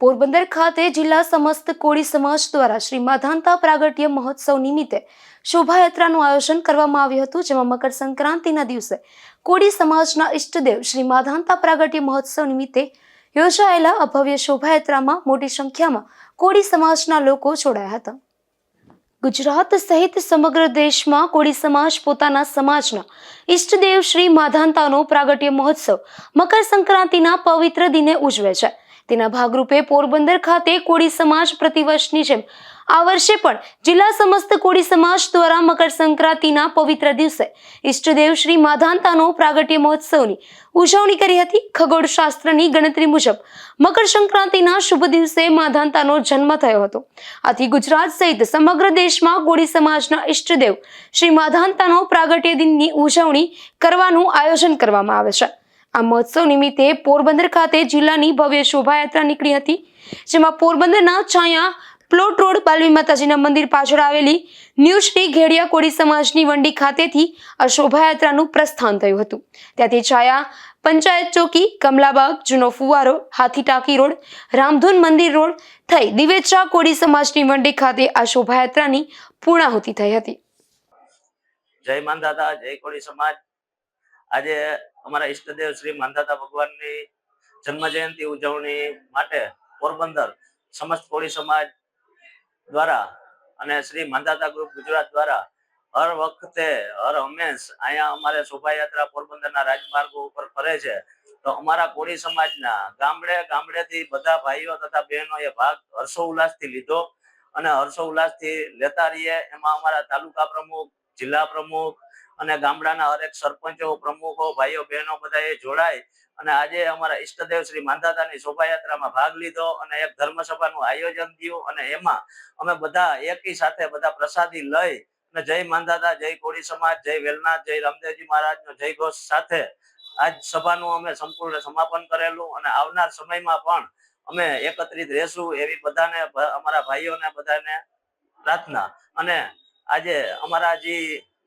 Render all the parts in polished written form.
પોરબંદર ખાતે જિલ્લા સમસ્ત કોળી સમાજ દ્વારા શ્રી માધાંતા પ્રાગટ્ય મહોત્સવ નિમિત્તે શોભાયાત્રાનું આયોજન કરવામાં આવ્યું હતું, જેમાં મકર સંક્રાંતિના દિવસે કોળી સમાજના ઇષ્ટદેવ શ્રી માધાંતા પ્રાગટ્ય મહોત્સવ નિમિત્તે યોજાયેલા આ ભવ્ય શોભાયાત્રામાં મોટી સંખ્યામાં કોળી સમાજના લોકો જોડાયા હતા. ગુજરાત સહિત સમગ્ર દેશમાં કોળી સમાજ પોતાના સમાજના ઇષ્ટદેવ શ્રી માધાંતાનો પ્રાગટ્ય મહોત્સવ મકર સંક્રાંતિના પવિત્ર દિને ઉજવે છે. તેના ભાગરૂપે પોરબંદર ખાતે કોળી સમાજ પ્રતિવર્ષની જેમ આ વર્ષે પણ જિલ્લા સમસ્ત કોળી સમાજ દ્વારા મકર સંક્રાંતિના પવિત્ર દિવસે ઇષ્ટદેવ શ્રી માધાંતાનો પ્રાગટ્ય મહોત્સવની ઉજવણી કરી હતી. ખગોળશાસ્ત્રની ગણતરી મુજબ મકર સંક્રાંતિના શુભ દિવસે માધાંતાનો જન્મ થયો હતો. આથી ગુજરાત સહિત સમગ્ર દેશમાં કોળી સમાજના ઇષ્ટદેવ શ્રી માધાંતાનો પ્રાગટ્ય દિનની ઉજવણી કરવાનું આયોજન કરવામાં આવે છે. આ મહોત્સવ નિમિત્તે પોરબંદર ખાતે જિલ્લાની ભવ્ય શોભાયાત્રા નીકળી હતી, જેમાં પોરબંદરના છાયા પ્લોટ રોડ બાલવી માતાજીના મંદિર પાછળ આવેલી ન્યૂ શ્રી ઘેડિયા કોળી સમાજની વંડી ખાતેથી આ શોભાયાત્રાનું પ્રસ્થાન થયું હતું. ત્યાંથી છાયા પંચાયત ચોકી, કમલાબાગ, જૂનો ફુવારો, હાથી ટાંકી રોડ, રામધૂન મંદિર રોડ થઈ દિવેચા કોળી સમાજની વંડી ખાતે આ શોભાયાત્રાની પૂર્ણાહુતિ થઈ હતી. જય માનદાતા, જય કોળી સમાજ. આજે અમારા ઈષ્ટદેવ શ્રી માનદાતા ભગવાનની જન્મ જયંતિ ઉજવણી માટે પોરબંદર સમસ્ત કોળી સમાજ દ્વારા અને શ્રી માનદાતા ગ્રુપ ગુજરાત દ્વારા હર વખતે હર હંમેશ અહીંયા અમારે શોભાયાત્રા પોરબંદરના રાજમાર્ગો ઉપર ફરે છે. તો અમારા કોળી સમાજના ગામડેથી બધા ભાઈઓ તથા બહેનોએ ભાગ હર્ષોલ્લાસથી લીધો અને હર્ષોલ્લાસથી લેતા રહીએ. એમાં અમારા તાલુકા પ્રમુખ, જિલ્લા પ્રમુખ અને ગામડાના હરેક સરપંચો, પ્રમુખો, ભાઈઓ બહેનો બધાએ જોડાય અને આજે અમારા ઈષ્ટદેવ શ્રી માનદાતાની શોભાયાત્રામાં ભાગ લીધો અને એક ધર્મસભાનું આયોજન થયું અને એમાં અમે બધા એકી સાથે બધા પ્રસાદી લઈ અને જય માનદાતા, જય કોળી સમાજ, જય વેલનાથ, જય રામદેવજી મહારાજનો જય ઘોષ સાથે આજ સભાનું અમે સંપૂર્ણ સમાપન કરેલું અને આવનાર સમયમાં પણ અમે એકત્રિત રહેશું એવી બધાને અમારા ભાઈઓને બધાને પ્રાર્થના. અને આજે અમારા જે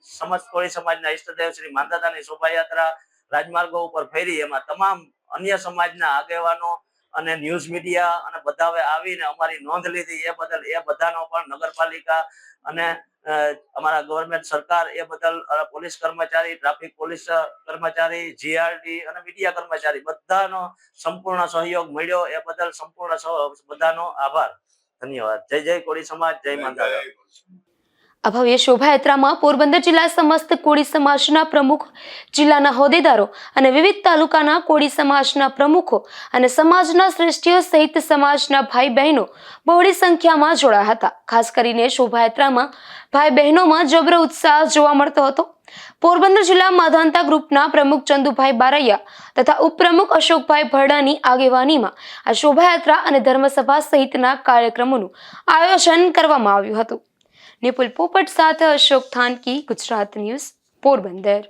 સમસ્ત કોળી સમાજના ઈષ્ટદેવ શ્રી માનદાતાની શોભાયાત્રા રાજમાર્ગો ઉપર ફેરી, એમાં તમામ અન્ય સમાજના આગેવાનો અને ન્યૂઝ મીડિયા અને બધાએ આવીને અમારી નોંધ લીધી. એ બદલ એ બધાનો પણ નગરપાલિકા અને અમારા ગવર્મેન્ટ સરકાર એ બદલ પોલીસ કર્મચારી, ટ્રાફિક પોલીસ કર્મચારી, જીઆરડી અને મીડિયા કર્મચારી બધાનો સંપૂર્ણ સહયોગ મળ્યો. એ બદલ સંપૂર્ણ બધાનો આભાર. ધન્યવાદ. જય જય કોળી સમાજ, જય માનદાતા. આ ભવ્ય શોભાયાત્રામાં પોરબંદર જિલ્લા સમસ્ત કોળી સમાજના પ્રમુખ, જિલ્લાના હોદ્દેદારો અને વિવિધ તાલુકાના કોળી સમાજના પ્રમુખો અને સમાજના શ્રેષ્ઠીઓ સહિત સમાજના ભાઈ બહેનો બહોળી સંખ્યામાં જોડાયા હતા. ખાસ કરીને શોભાયાત્રામાં ભાઈ બહેનોમાં જબરો ઉત્સાહ જોવા મળતો હતો. પોરબંદર જિલ્લા માધાંતા ગ્રુપના પ્રમુખ ચંદુભાઈ બારૈયા તથા ઉપપ્રમુખ અશોકભાઈ ભરડાની આગેવાનીમાં આ શોભાયાત્રા અને ધર્મસભા સહિતના કાર્યક્રમોનું આયોજન કરવામાં આવ્યું હતું. નિપુલ પોપટ સાથે અશોક થાનકી, ગુજરાત ન્યૂઝ, પોરબંદર.